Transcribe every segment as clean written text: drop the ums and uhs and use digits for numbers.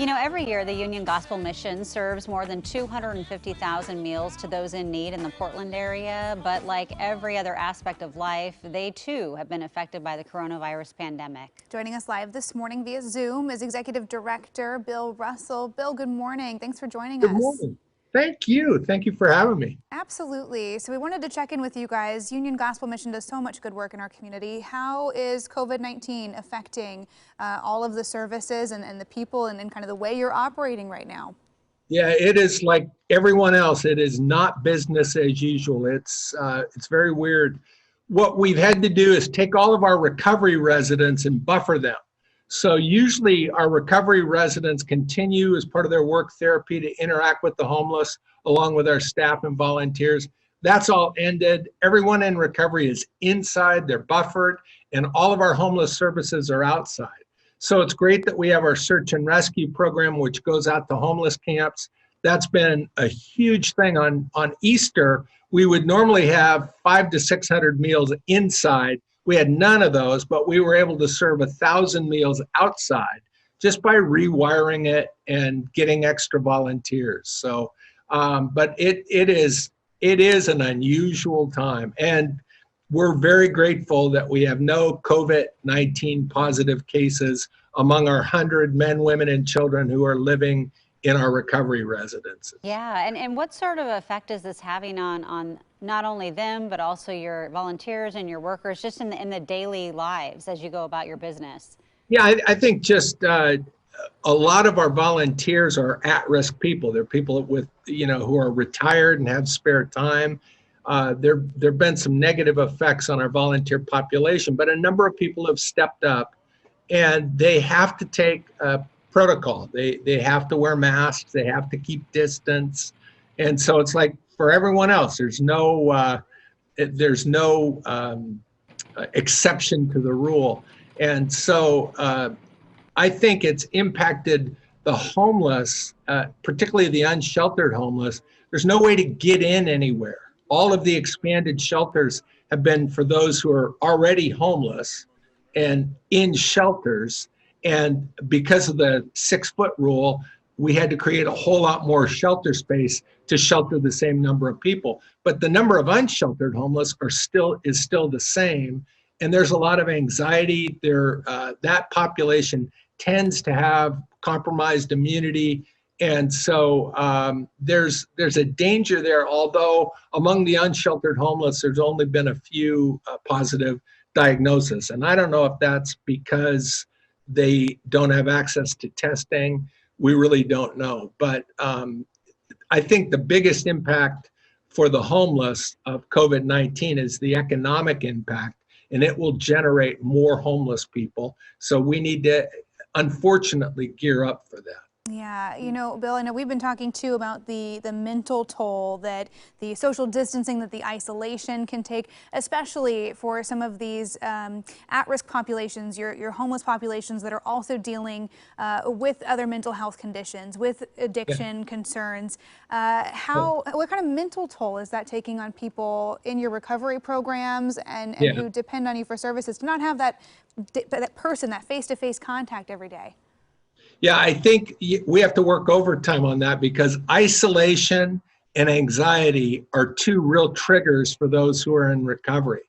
You know, every year the Union Gospel Mission serves more than 250,000 meals to those in need in the Portland area. But like every other aspect of life, they too have been affected by the coronavirus pandemic. Joining us live this morning via Zoom is Executive Director Bill Russell. Bill, good morning. Thanks for joining Good us. morning. Thank you. Thank you for having me. Absolutely. So we wanted to check in with you guys. Union Gospel Mission does so much good work in our community. How is COVID-19 affecting all of the services and the people and kind of the way you're operating right now? Yeah, it is like everyone else. It is not business as usual. It's very weird. What we've had to do is take all of our recovery residents and buffer them. So usually our recovery residents continue as part of their work therapy to interact with the homeless along with our staff and volunteers. That's all ended. Everyone in recovery is inside, they're buffered, and all of our homeless services are outside. So it's great that we have our search and rescue program, which goes out to homeless camps. That's been a huge thing. On Easter, we would normally have 500 to 600 meals inside. We had none of those, but we were able to serve 1,000 meals outside just by rewiring it and getting extra volunteers. So, but it is an unusual time, and we're very grateful that we have no COVID-19 positive cases among our 100 men, women, and children who are living in our recovery residences. Yeah, and what sort of effect is this having on not only them, but also your volunteers and your workers just in the daily lives as you go about your business? Yeah, I think just a lot of our volunteers are at-risk people. They're people with, who are retired and have spare time. There've been some negative effects on our volunteer population, but a number of people have stepped up, and they have to take protocol. They have to wear masks. They have to keep distance, and so it's like for everyone else. There's no exception to the rule, and so I think it's impacted the homeless, particularly the unsheltered homeless. There's no way to get in anywhere. All of the expanded shelters have been for those who are already homeless and in shelters. And because of the 6-foot rule, we had to create a whole lot more shelter space to shelter the same number of people. But the number of unsheltered homeless is still the same. And there's a lot of anxiety there. That population tends to have compromised immunity. And so there's a danger there, although among the unsheltered homeless, there's only been a few positive diagnoses. And I don't know if that's because they don't have access to testing. We really don't know. But I think the biggest impact for the homeless of COVID-19 is the economic impact, and it will generate more homeless people. So we need to, unfortunately, gear up for that. Yeah, Bill, I know we've been talking too about the mental toll that the social distancing, that the isolation can take, especially for some of these at-risk populations, your homeless populations that are also dealing with other mental health conditions, with addiction concerns. What kind of mental toll is that taking on people in your recovery programs and who depend on you for services to not have that person, that face-to-face contact every day? Yeah, I think we have to work overtime on that because isolation and anxiety are two real triggers for those who are in recovery,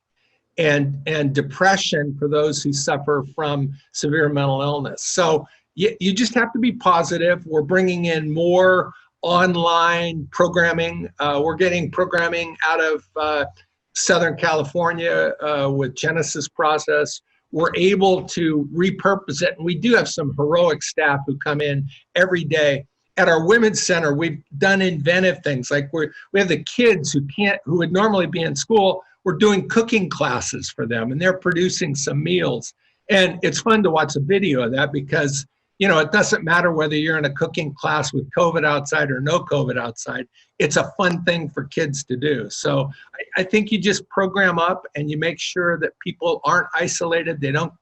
and depression for those who suffer from severe mental illness. So you just have to be positive. We're bringing in more online programming. We're getting programming out of Southern California with Genesis Process. We're able to repurpose it. And we do have some heroic staff who come in every day. At our Women's Center, we've done inventive things. Like we have the kids who would normally be in school. We're doing cooking classes for them, and they're producing some meals. And it's fun to watch a video of that because, it doesn't matter whether you're in a cooking class with COVID outside or no COVID outside. It's a fun thing for kids to do. So I think you just program up and you make sure that people aren't isolated. They don't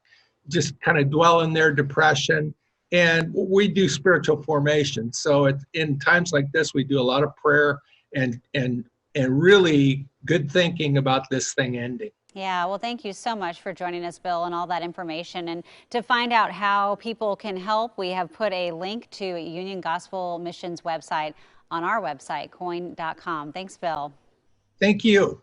just kind of dwell in their depression. And we do spiritual formation. So in times like this, we do a lot of prayer and really good thinking about this thing ending. Yeah, well, thank you so much for joining us, Bill, and all that information. And to find out how people can help, we have put a link to Union Gospel Mission's website on our website, KOIN.com. Thanks, Bill. Thank you.